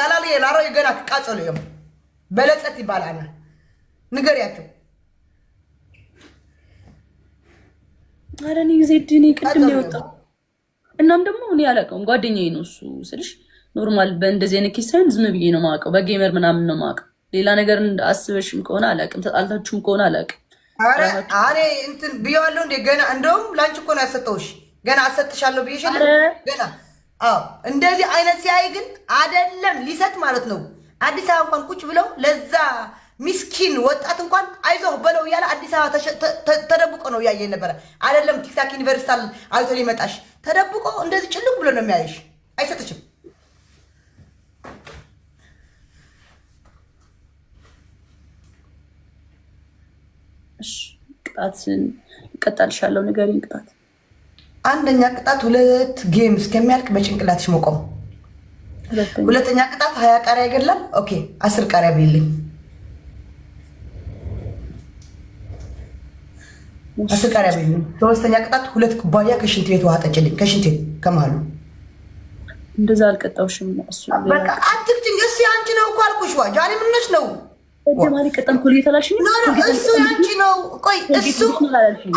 ላላል የላሮ የገና ከቃጸሉ ይም በለጸት ይባላል ንገሪያቸው አረኒ ዜድኒ ቅድም ይወጣው እናም ደግሞ እኔ አላውቀውም ጓደኛዬ ነው እሱ ስልሽ ኖርማል በእንደዚህ አይነት ኬሳን ዝም ብዬ ነው ማውቀው በጌመር ምናምን ነው ማውቀው ሌላ ነገር አስበሽም ከሆነ አላውቅም ተጣልታችሁም ከሆነ አላውቅም አሬ እንትን ቢያለው እንደ ገና እንደውም ላንቺ እኮ ነው ያሰጠውሽ ገና አሰጥሻለሁ ብዬሽ ገና አዎ እንደዚህ አይነት ሲያይ ግን አይደለም ሊሰጥ ማለት ነው አዲስ አበባ እንኳን ቁጭ ብለው ለዛ ሚስኪን ወጣት እንኳን አይዞህ በለው ያለ አዲስ አበባ ተደብቆ ነው ያየኝ ነበር አይደለም ቲክታክ ዩኒቨርሲታል አይቶ ሊመጣሽ ተደብቆ እንደዚህ ጭልቅ ብሎ ነው የሚያይሽ አይሰጥሽም ቅጣትን ቀጣልሻለሁ ንገሪኝ ቅጣት አንደኛ ቅጣት 2 ጌም እስከሚያልቅ በጭንቅላትሽ መቆም ሁለተኛ ቅጣት 20 ቃሪያ ይገላል ኦኬ 10 ቃሪያ ቢልኝ 10 ቃሪያ ቢልኝ ሶስተኛ ቅጣት 2 ኩባያ ከሽንት ቤት ውሃ ጠጭልኝ ከሽንት ቤት ከመሀሉ እንደዛ አልቀጣውሽም እሱ በቃ አትክጭኝ እሱ ያንቺ ነው እኮ አልኩሽ ዋ ጃኒ ምንነሽ ነው ደማሪ ቀጣም ኮሊ ተላሽኝ እሱ ያንቺ ነው ቆይ እሱ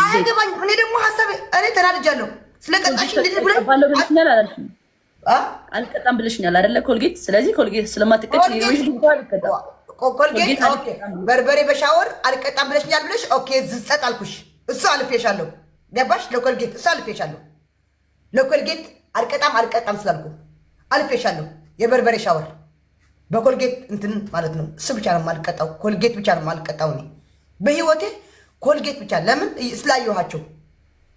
አይገባኝ እኔ ደግሞ ሐሳብ እኔ ተናድጃለሁ ስለቀጣሽ እንዴት ብለ ባለው ብለሽኛል አላልሽኝ አልቀጣም ብለሽኛል አይደለ ኮልጌት ስለዚህ ኮልጌት ስለማትቀጭ ነው ይልቁታል ቀጣ ኮልጌት ኦኬ በርበሬ በሻወር አልቀጣም ብለሽኛል ብለሽ ኦኬ ዝጸጥ አልኩሽ እሱ አልፌሻለሁ ገባሽ ለኮልጌት እሱ አልፌሻለሁ ለኮልጌት አልቀጣም ስላልኩ አልፌሻለሁ የበርበሬ ሻወር በኮልጌት እንትን ማለት ነው እሱ ብቻ ነው ማልቀጣው ኮልጌት ብቻ ነው ማልቀጣው እኔ በህይወቴ ኮልጌት ብቻ ለምን ስላየኋቸው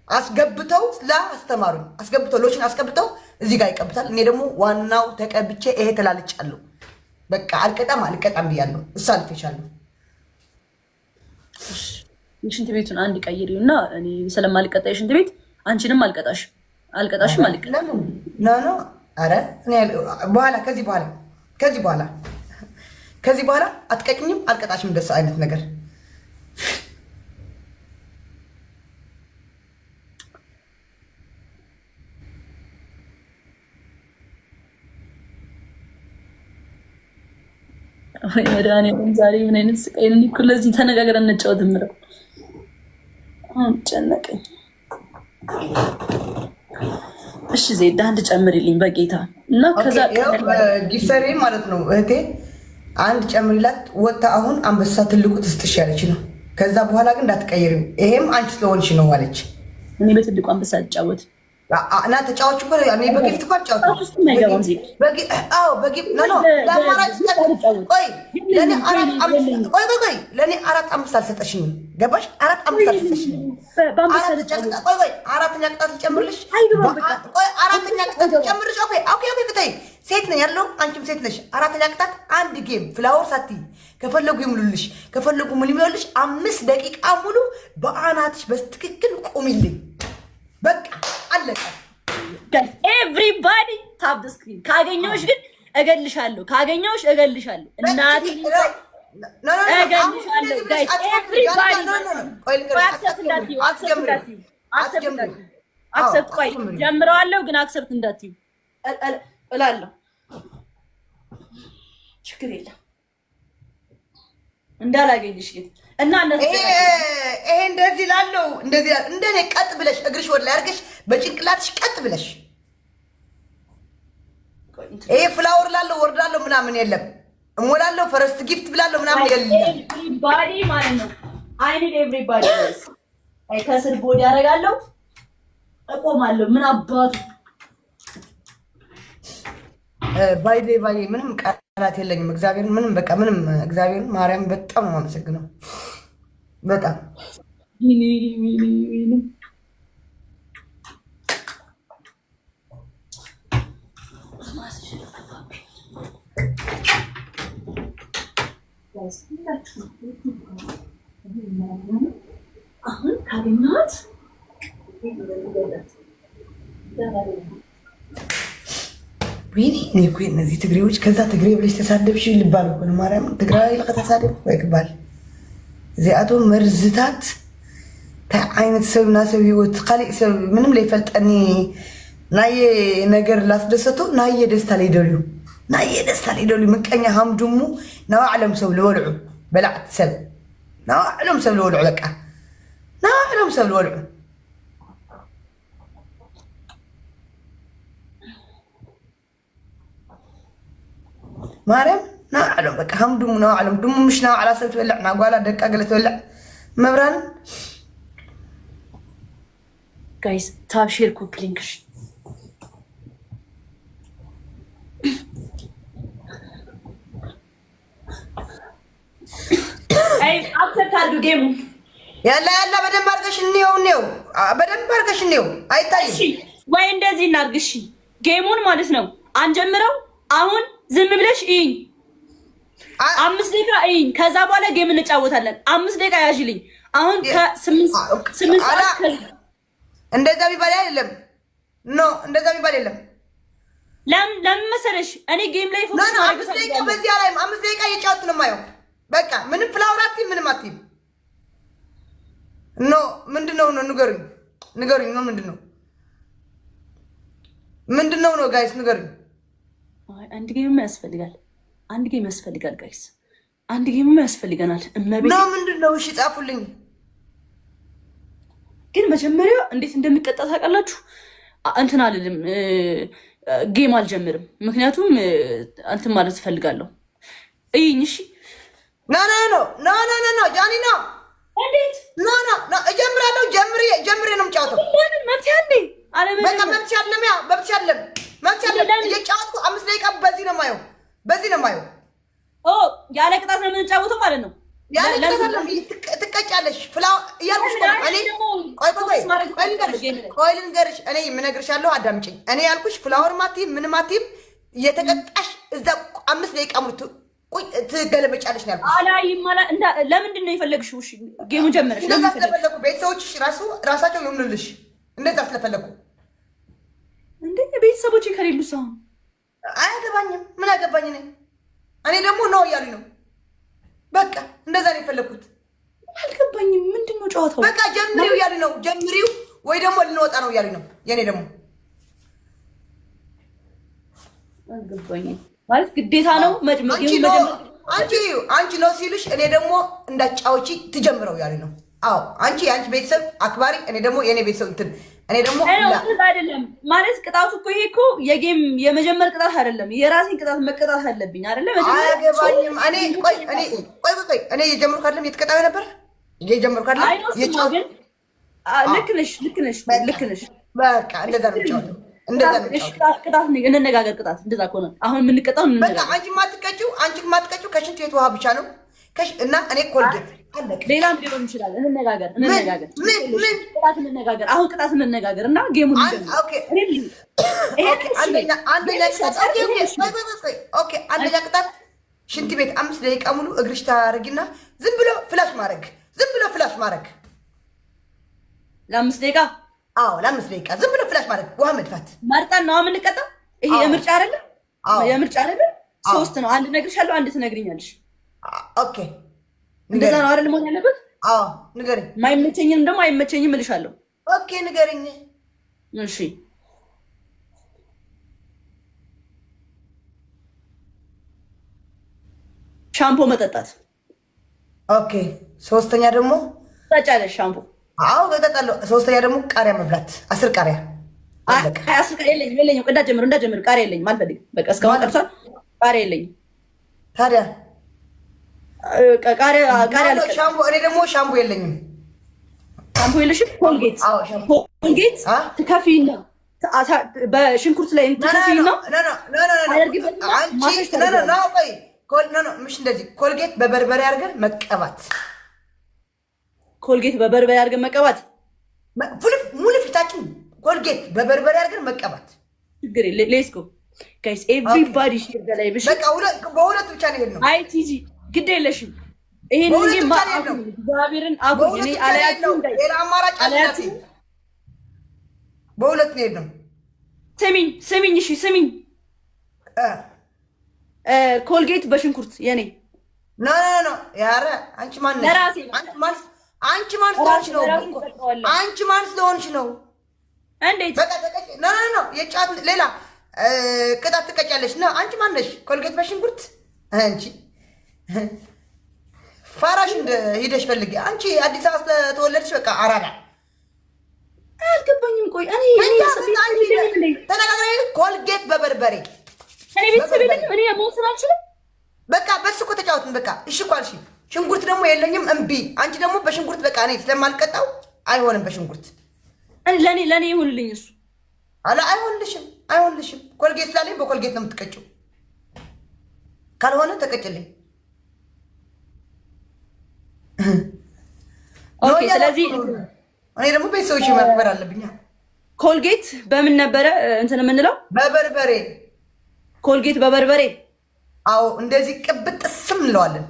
አስገብተው ስላስተማሩኝ አስገብተው ሎሽን አስገብተው እዚህ ጋር ይቀብታል እኔ ደግሞ ዋናው ተቀብቼ ይሄ ተላልጫለሁ በቃ አልቀጣም ብያለሁ እሱ አልፌሻለሁ የሽንት ቤቱን አንድ ቀይሪውና እኔ ስለማልቀጣ የሽንት ቤት አንቺንም አልቀጣሽም ኖ አረ እኔ በኋላ ከዚህ በኋላ አትቀጭኝም አልቀጣሽም ደስ አይነት ነገር ወይ መዳኔ ዛሬ ምን አይነት ስቃይ ነው እኮ ለዚህ ተነጋግረን እንጫወት ምረው ጨነቀኝ እሺ ዜድ አንድ ጨምሪልኝ በጌታ እና ከዛ ጊፍተሪ ማለት ነው እህቴ አንድ ጨምሪላት ወጣ አሁን አንበሳ ትልቁ ትስጥሽ ያለች ነው ከዛ በኋላ ግን እንዳትቀይሪው ይሄም አንቺ ስለሆንሽ ነው አለች እኔ በትልቁ አንበሳ አጫወት እና ተጫዋቹ እኮ እኔ በጊፍት እኮ አጫወት በጊፍት ኖ ለአማራጭ ቆይ ለእኔ 4-5 አልሰጠሽኝም ገባሽ 4-5 አልሰጠሽኝም ቆይ አራተኛ ቅጣት ልጨምርልሽ አራተኛ ቅጣት ልጨምርልሽ ኦኬ ክተይ ሴት ነኝ ያለው አንቺም ሴት ነሽ አራተኛ ቅጣት አንድ ጌም ፍላወር ሳትይ ከፈለጉ ይሙሉልሽ ከፈለጉ ምን ይሙሉልሽ 5 ደቂቃ ሙሉ በአናትሽ በትክክል ቁሚልኝ በቃ አለቀ ኤቭሪባዲ ታፕ ዘ ስክሪን ካገኘሁሽ ግን እገልሻለሁ እናቴ እገልሻለሁ ጋይስ ኤቭሪባዲ አክሰፕት ቆይ ጀምረዋለሁ ግን አክሰፕት እንዳትዩ እላለሁ ችግር የለም እንዳላገኝሽ ግን እና ይሄ እንደዚህ ላለው እንደዚህ እንደኔ ቀጥ ብለሽ እግርሽ ወደ ላይ አድርገሽ በጭንቅላትሽ ቀጥ ብለሽ ይሄ ፍላወር ላለው ወርዳለው ምናምን የለም እሞላለሁ ፈረስት ጊፍት ብላለሁ ምናምን የለም ኤቭሪባዲ ማለት ነው አይ ኒድ ኤቭሪባዲ አይ ከስር ቦዲ ያረጋለሁ እቆማለሁ ምን አባቱ ባይ ምንም ቃላት የለኝም እግዚአብሔርን ምንም በቃ ምንም እግዚአብሔርን ማርያም በጣም ነው የማመሰግነው በጣም አሁን ካገኘኋት ወይኔ እኔ እኮ እነዚህ ትግሬዎች ከዛ ትግሬ ብለሽ ተሳደብሽ ልባል እኮ ነው ማርያም ትግራይ ለተሳደብ ወይ ክባል እዚአቶም መርዝታት አይነት ሰብና ሰብ ህይወት ቃሊእ ሰብ ምንም ለይፈልጠኒ ናይ ነገር ላስደሰቶ ናይ ደስታ ላይ ደልዩ ናይ ደስታ ሊዶሊ ምቀኛ ሃምዱሙ ናው ዓለም ሰብ ልወልዑ በላዕት ሰብ ናው ዓለም ሰብ ልወልዑ በቃ ናው ዓለም ሰብ ልወልዑ ማርያም ናው ዓለም በቃ ሃምዱሙ ናው ዓለም ድሙ ምሽ ናው ዓላ ሰብ ትበልዕ ናጓላ ደቃ ገለ ትበልዕ መብራን ጋይስ ታብ ሼር ኮፒ ሊንክሽ አይ አክሰፕት አድርጉ ጌሙ ያላ በደንብ አድርገሽ እንየው በደንብ አድርገሽ እንየው አይታይም። እሺ ወይ እንደዚህ እናድርግ። እሺ ጌሙን ማለት ነው አንጀምረው። አሁን ዝም ብለሽ እይኝ 5 ደቂቃ እይኝ። ከዛ በኋላ ጌም እንጫወታለን። 5 ደቂቃ ያዥልኝ። አሁን ከ8 ሰዓት እንደዛ ቢባል አይደለም። ኖ እንደዛ ቢባል አይደለም። ለምን መሰለሽ እኔ ጌም ላይ ፎከስ ማድረግ ነው። በዚህ ላይ 5 ደቂቃ እየጫወቱ ነው የማየው። በቃ ምንም ፍላወር አትይም፣ ምንም አትይም። ኖ ምንድነው ነው ንገሩኝ ነው ምንድነው ነው ጋይስ ንገሩኝ። አንድ ጌም ያስፈልጋል። ጋይስ አንድ ጌም ያስፈልገናል። እመቤት ነው ምንድነው? እሺ ጻፉልኝ። ግን መጀመሪያ እንዴት እንደሚቀጣ ታውቃላችሁ? እንትን አልልም፣ ጌም አልጀምርም። ምክንያቱም እንትን ማለት እፈልጋለሁ። እይኝ እሺ ኖ ጃኒ ነው። እንዴት ኖ እጀምራለሁ። ጀምሬ ነው የምጫወተው። ለምን መብት ያለ በቃ መብት ያለም እየጫወትኩ 5 ደቂቃ በዚህ ነው የማየው። ያለ ቅጣት ነው የምንጫወተው ማለት ነው። ያለ ቅጣት ትቀጫለሽ። እያልኩሽ እኔ ቆይ ልንገርሽ። እኔ የምነግርሻለሁ፣ አዳምጪኝ። እኔ ያልኩሽ ፍላወር ማቲም ምንም ማቲም እየተቀጣሽ እዛ 5 ደቂቃ ሙሉ ትገለበጫለሽ ነው ያልኩሽ። አላይም ለምንድን ነው የፈለግሽው? እሺ ጌሙ ጀመረሽ። ለምን ስለፈለኩ ቤተሰቦችሽ ራሳቸው ይሁንልሽ። እንደዛ ስለፈለኩ እንዴ ቤተሰቦቼ ከሌሉ ሰው አያገባኝም። ምን አገባኝ ነኝ እኔ ደግሞ ነው እያሉኝ ነው። በቃ እንደዛ ነው የፈለኩት። አልገባኝም። ምንድን ነው ጨዋታው? በቃ ጀምሪው እያሉኝ ነው። ጀምሪው ወይ ደግሞ ልንወጣ ነው እያሉኝ ነው። የኔ ደግሞ አልገባኝም። ማለት ግዴታ ነው አንቺ ነው ሲልሽ እኔ ደግሞ እንዳጫወቺ ትጀምረው ያሉኝ ነው። አዎ አንቺ ቤተሰብ አክባሪ፣ እኔ ደግሞ የኔ ቤተሰብ እንትን እኔ ደግሞ አይደለም ማለት ቅጣቱ እኮ ይሄ እኮ የጌም የመጀመር ቅጣት አይደለም። የራሴን ቅጣት መቀጣት አለብኝ አይደለም። አያገባኝም። እኔ የጀመርኩ አይደለም የተቀጣው ነበር የጀመርኩ አይደለም የጫወት ልክ ነሽ። በቃ እንደዛ ነው የምጫወተው። ቅጣት እንነጋገር። ቅጣት እንደዛ ከሆነ አሁን የምንቀጣው በቃ አንቺ ማትቀጪው ከሽንት ቤት ውሃ ብቻ ነው እና እኔ ኮልጌት ሌላም ሊሆን ይችላል። እንነጋገር። ቅጣት እንነጋገር። አሁን ቅጣት እንነጋገር እና ጌሙን አንደኛ ቅጣት ሽንት ቤት 5 ደቂቃ ሙሉ እግርሽ ታረጊና ዝም ብሎ ፍላሽ ማድረግ ለ5 ደቂቃ ለ5 ደቂቃ ዝም ብሎ ፍላሽ ማድረግ፣ ውሃ መድፋት መርጠን ነው የምንቀጣው። ይሄ የምርጫ አይደለም። 3 ነው። አንድ እነግርሻለሁ፣ አንድ ትነግሪኛለሽ። ኦኬ እንደዛ ነው አይደል መሆን ያለበት? ንገሪኝ። ማይመቸኝም ደግሞ አይመቸኝም እልሻለሁ። ኦኬ ንገሪኝ። እሺ ሻምፖ መጠጣት። ኦኬ 3ኛ ደግሞ ታጫለሽ ሻምፖ? እጠጣለሁ። 3ኛ ደግሞ ቃሪያ መብላት። 10 ቃሪያ። 10 ቃሪያ የለኝም። እንዳትጀምር ቃሪያ የለኝም። አልፈልግም። በቃ እስካሁን ቀርቷል። ቃሪያ የለኝም። ታዲያ ቃሪያ ሻምፖ። እኔ ደግሞ ሻምፖ የለኝም። ሻምፖ የለሽም? ኮልጌት ትከፊና በሽንኩርት ላይ ትከፊና ምሽ እንደዚህ ኮልጌት በበርበሬ አድርገን መቀባት። ሙሉ ፊታችን ኮልጌት በበርበሬ አድርገን መቀባት። ችግር የለም። ሌትስ ጎ ጋይስ ኤቭሪባዲ ሼር ዘ ላይቭ። በቃ በሁለት ብቻ ነው የሄድነው። አይ ቲጂ ግድ የለሽም። ይሄን እንጂ እግዚአብሔርን አጉኝ እኔ አላያችሁ እንዳይ ሌላ አማራጭ አላያችሁ። በሁለት ነው የሄድነው። ስሚኝ እሺ ስሚኝ። ኮልጌት በሽንኩርት የኔ ኖ ያረ አንቺ ማን ነሽ? አንቺ ማን ስለሆንሽ ነው? እንዴት በቃ ኖ የጫት ሌላ ቅጣት ትቀጫለሽ ነው። አንቺ ማነሽ? ኮልጌት በሽንኩርት አንቺ ፋራሽ እንደ ሂደሽ ፈልጊ። አንቺ አዲስ አበባ ስለተወለድሽ በቃ አራዳ አልገባኝም። ቆይ እኔ ተነጋግረን ኮልጌት በበርበሬ እኔ ቤተሰብ የለኝም። እኔ መውሰድ አልችልም። በቃ በሱ እኮ ተጫወትን። በቃ እሺ እኮ አልሽ። ሽንኩርት ደግሞ የለኝም እምቢ። አንቺ ደግሞ በሽንኩርት በቃ እኔ ስለማልቀጣው አይሆንም። በሽንኩርት ለእኔ ይሁንልኝ እሱ። አይሆንልሽም። ኮልጌት ስላለኝ በኮልጌት ነው የምትቀጭው። ካልሆነ ተቀጭልኝ። ኦኬ። ስለዚህ እኔ ደግሞ ቤተሰቦች ማክበር አለብኝ። ኮልጌት በምን ነበረ እንትን የምንለው? በበርበሬ። ኮልጌት በበርበሬ። አዎ፣ እንደዚህ ቅብጥ ስም እንለዋለን።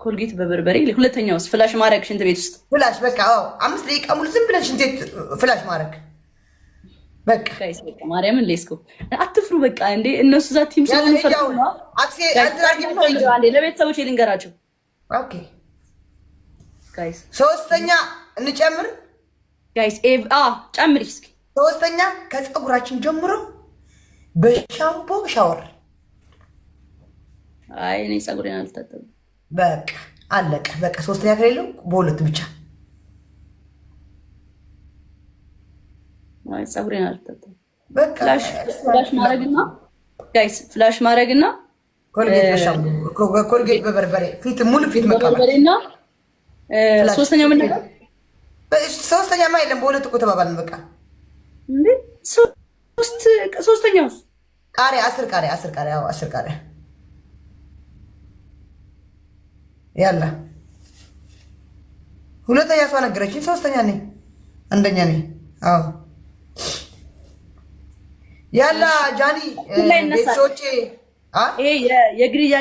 ኮልጌት በበርበሬ። ሁለተኛውስ? ፍላሽ ማድረግ ሽንት ቤት ውስጥ ፍላሽ። በቃ አዎ፣ 5 ደቂቃ ሙሉ ዝም ብለን ሽንት ቤት ፍላሽ ማድረግ። በቃ ጋይስ፣ በቃ ማርያምን ሌስኮ አትፍሩ። በቃ እንዴ እነሱ ዛ ቲም ስለሆነ ፈርተው ለቤተሰቦች ልንገራቸው። ኦኬ ጋይስ፣ ሶስተኛ እንጨምር ጋይስ። ጨምሪ እስኪ። ሶስተኛ ከፀጉራችን ጀምሮ በሻምፖ ሻወር። አይ እኔ ፀጉሬን አልታጠብም። በቃ አለቀ። በቃ ሶስተኛ ከሌለው በሁለት ብቻ። አይ ፀጉሬን አልታጠብም። በቃ ፍላሽ ማድረግና ጋይስ፣ ፍላሽ ማድረግና ኮልጌት በበርበሬ ፊት ሙሉ ፊት መቀባትና ሶስተኛው ምን ነበር? ሶስተኛማ የለም። በሁለት እኮ ተባባልን። በቃ እንዴ ሶስተኛው ቃሪያ 10 ቃሪያ 10 ቃሪያ 10 ቃሪያ ያላ ሁለተኛ ሰው ነገረችኝ። ሶስተኛ ነኝ፣ አንደኛ ነኝ። አዎ ያላ ጃኒ ቤተሰቦቼ ይሄ የግድያ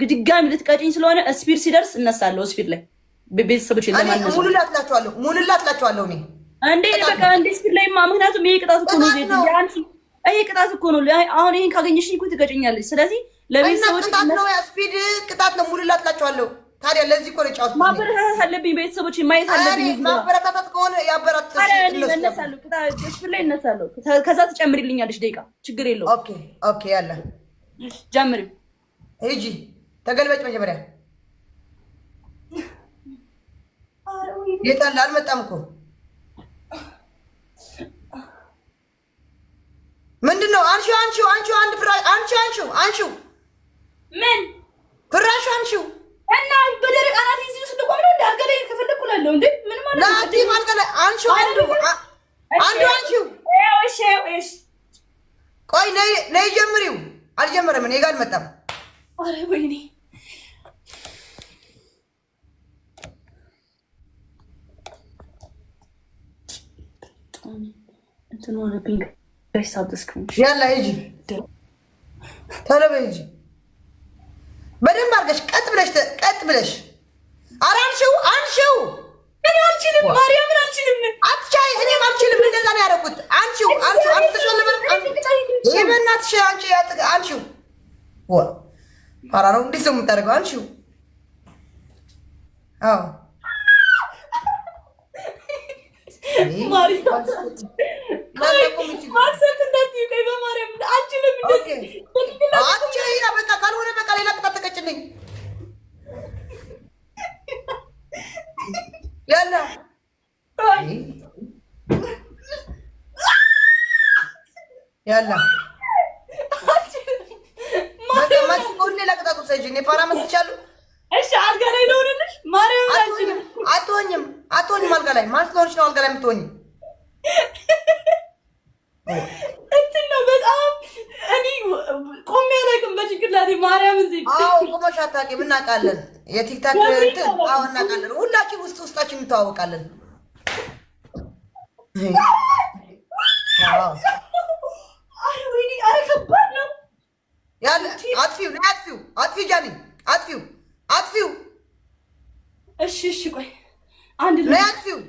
ድጋሚ ልትቀጭኝ ስለሆነ ስፒድ ሲደርስ እነሳለሁ። ስፒድ ላይ ቤተሰቦች ለማንኛውም ሙሉ ላትላቸዋለሁ እኔ እንዴ በቃ እንዴ ስፒድ ላይ ምክንያቱም ይሄ ቅጣት እኮ ነው። ይሄ ቅጣት እኮ ነው። አሁን ይሄን ካገኘሽኝ እኮ ትቀጭኛለሽ። ስለዚህ ለቤተሰቦች ቅጣት ነው፣ ያ ስፒድ ቅጣት ነው። ሙሉ ላትላቸዋለሁ። ታዲያ ለዚህ እኮ ነው ጫውት ማበረታታት አለብኝ። ቤተሰቦች ማየት አለብኝ። ማበረታታት ከሆነ ያበረታታሽ እነሳለሁ። ስፒድ ላይ እነሳለሁ። ከዛ ትጨምሪልኛለሽ ደቂቃ፣ ችግር የለውም። ኦኬ ያለ ጀምሪ። ሂጂ ተገልበጭ። መጀመሪያ የት አለ? አልመጣም እኮ ምንድን ነው? አንቺው አንድ ፍራሽ አንቺው ምን ፍራሽ አንቺው እና በደረቅ አናት ይዚ ውስጥ ቆም ነው እንዳልገለኝ ከፈለኩ ላለሁ እንዴ ምን ማለት ነው? ላቲ ማልገለ አንቺው አንቺው እሺ ቆይ ነይ ጀምሪው። አልጀመረም። እኔ ጋር አልመጣም። አረ ወይኔ እንትን ሆነብኝ። ጋይስ አብስክሪን ያላ ሂጂ ቶሎ በይ ሂጂ። በደንብ አድርገሽ ቀጥ ብለሽ ኧረ አንሺው። እኔ አልችልም፣ ማርያምን አልችልም። አትቻይ። እኔም አልችልም። እንደዛ ነው ያደረኩት። አንቺው ይሄ በእናትሽ አንቺው ፋራ ነው እንዴ ሰው የምታደርገው? አንቺው አዎ በቃ ካልሆነ በቃ ሌላ ቅጣት ተቀጭልኝ። ያላ ሌላ ቅጣት ውሰጂ። እኔ ፋራ መስቻለሁ። እሺ አልጋ ላይ ልሆንልሽ? ማርያም አትሆኝም። አልጋ ላይ ማን ስለሆንሽ ነው አልጋ ላይ የምትሆኝ? እንትን ነው በጣም እኔ ቆሜ አላውቅም በጭንቅላቴ ማርያም። እዚህ ቆመሽ አታውቂም። እናውቃለን። የቲክታክ እንትን እናውቃለን። ሁላችን ውስጣችን እንተዋወቃለን። ኧረ ከባድ ነው ያለ አጥፊው ጃኒ አጥፊው። እሺ ቆይ አንድ ላይ አጥፊው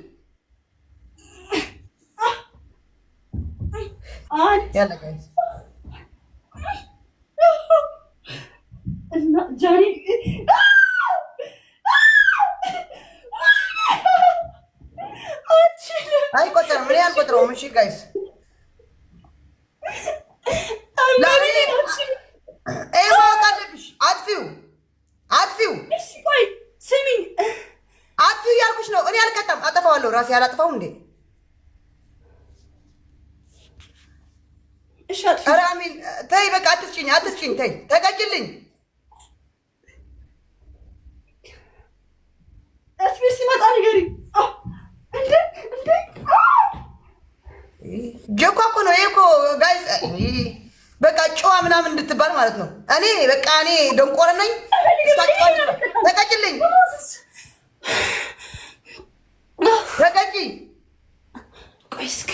ያለ ጋይስ እና ጃኒ አይቆጠርም። እኔ አልቆጥረውም። እሺ ጋይስ ራሴ አላጥፋው እንዴ? እሺ ኧረ አሚን ተይ በቃ አትስጭኝ ተይ ተቀጭልኝ። እስኪ ሲመጣ ንገሪ እንዴ ጀኳ እኮ ነው ይሄ እኮ ጋይስ በቃ ጨዋ ምናምን እንድትባል ማለት ነው። እኔ በቃ እኔ ደንቆረ ነኝ። ተቀጭልኝ ተቀጭ። ቆይ እስኪ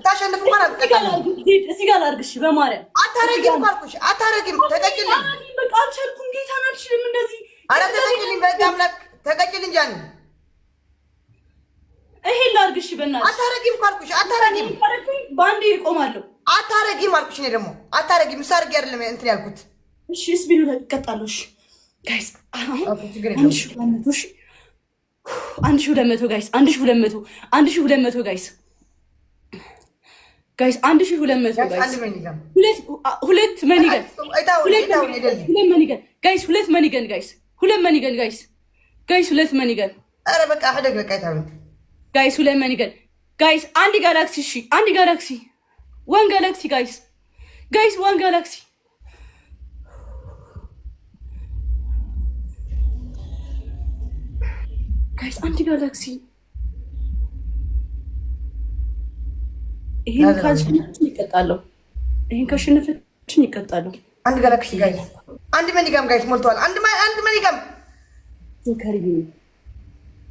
ታሸንፍ እንኳን እዚህ ጋር ላድርግሽ። በማርያም አታረጊም አልኩሽ አታረጊም። ተቀጭልኝ በቃ አልቻልኩም። ጌታን አልችልም እንደዚህ። ኧረ ተቀጭልኝ በአምላክ ተቀጭልኝ ጃኒ ይሄን ላድርግሽ በእናትሽ። አታረጊም አልኩሽ አታረጊም። በአንዴ እቆማለሁ። አታረጊም አልኩሽ። እኔ ደግሞ አታረጊም ሳርግ አይደለም እንትን ያልኩት። እሺ ስቢሉ ተቀጣለሁ። እሺ ጋይስ 1200 ጋይስ 1200 ጋይስ 1200 ጋይስ ሁለት መኒገን ጋይስ ሁለት መኒገን ኧረ በቃ አደግ በቃ ይታው ጋይስ ሁለት መኒገን ጋይስ አንድ ጋላክሲ እሺ አንድ ጋላክሲ ዋን ጋላክሲ ጋይስ ዋን ጋላክሲ ጋይስ አንድ ጋላክሲ ይሄን ካሸነፈችን ይቀጣለሁ። አንድ ጋላክሲ ጋይስ አንድ መኒጋም ጋይስ ሞልቷል። አንድ መኒጋም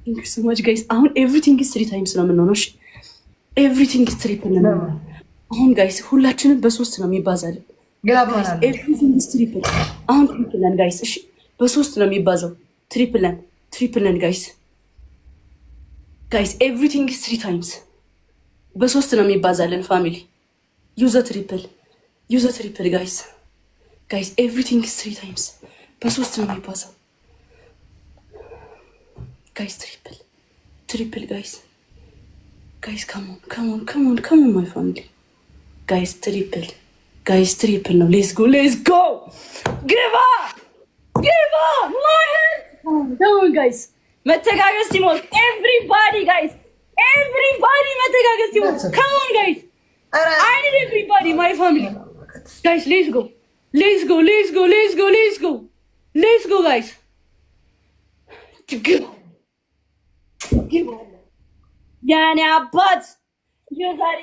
Thank you so much guys. አሁን everything is 3 times ነው የምንሆነው። እሺ everything is triple ነው። አሁን ጋይስ ሁላችንም በ3 ነው የሚባዛልን። everything is triple አሁን triple ነን ጋይስ። እሺ በ3 ነው የሚባዛው። triple ነን ጋይስ everything is 3 times በ3 ነው የሚባዛልን ፋሚሊ use a triple guys everything is 3 times በ3 ነው የሚባዛው guys triple guys come on my family guys triple ነው let's go give up my head come on guys መተጋገዝ ሲሞት everybody መተጋገዝ ሲሞት come on guys I need everybody my family guys let's go guys ያኔ አባት የዛሬ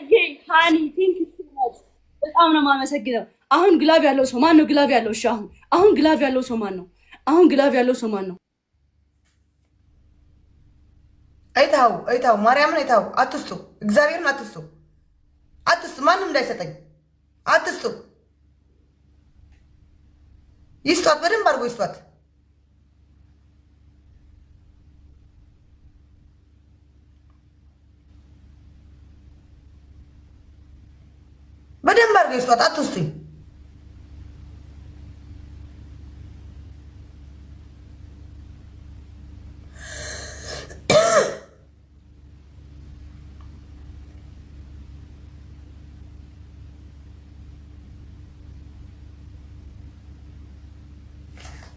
ሃኒ ቲንክ ሶ ማች በጣም ነው የማመሰግነው። አሁን ግላብ ያለው ሰው ማን ነው? ግላብ ያለው እሺ፣ አሁን ግላብ ያለው ሰው ማን ነው? አይታው ማርያምን አይታው አትስጡ፣ እግዚአብሔርን አትስጡ፣ ማንም እንዳይሰጠኝ አትስጡ። ይስጧት፣ በደንብ አድርጎ ይስጧት። በደንብ አድርጎ ይስጧት፣ አትስጡኝ።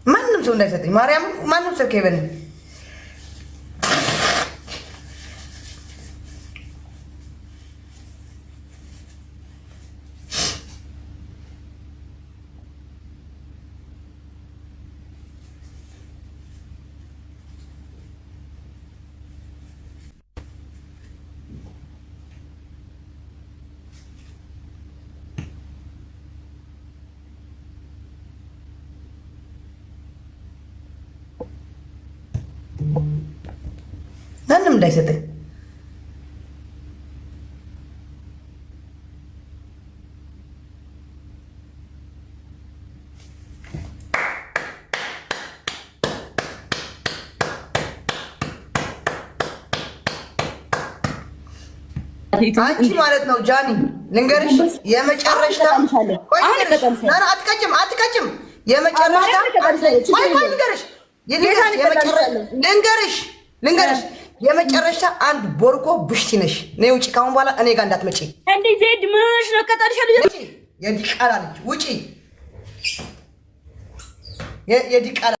ማንም ሰው እንዳይሰጠኝ ማርያም፣ ማንም ሰው ከይበል ማንም እንዳይሰጠኝ። አንቺ ማለት ነው ጃኒ ልንገርሽ፣ የመጨረሻ አትቀጭም። የመጨረሻ ልንገርሽ የመጨረሻ አንድ ቦርኮ ብሽቲ ነሽ። ነይ ውጪ፣ ካሁን በኋላ እኔ ጋር እንዳትመጪ። እንዴ ዜድ ምን ሆነሽ ነው? የዲቃላ ልጅ ውጪ፣ የዲቃላ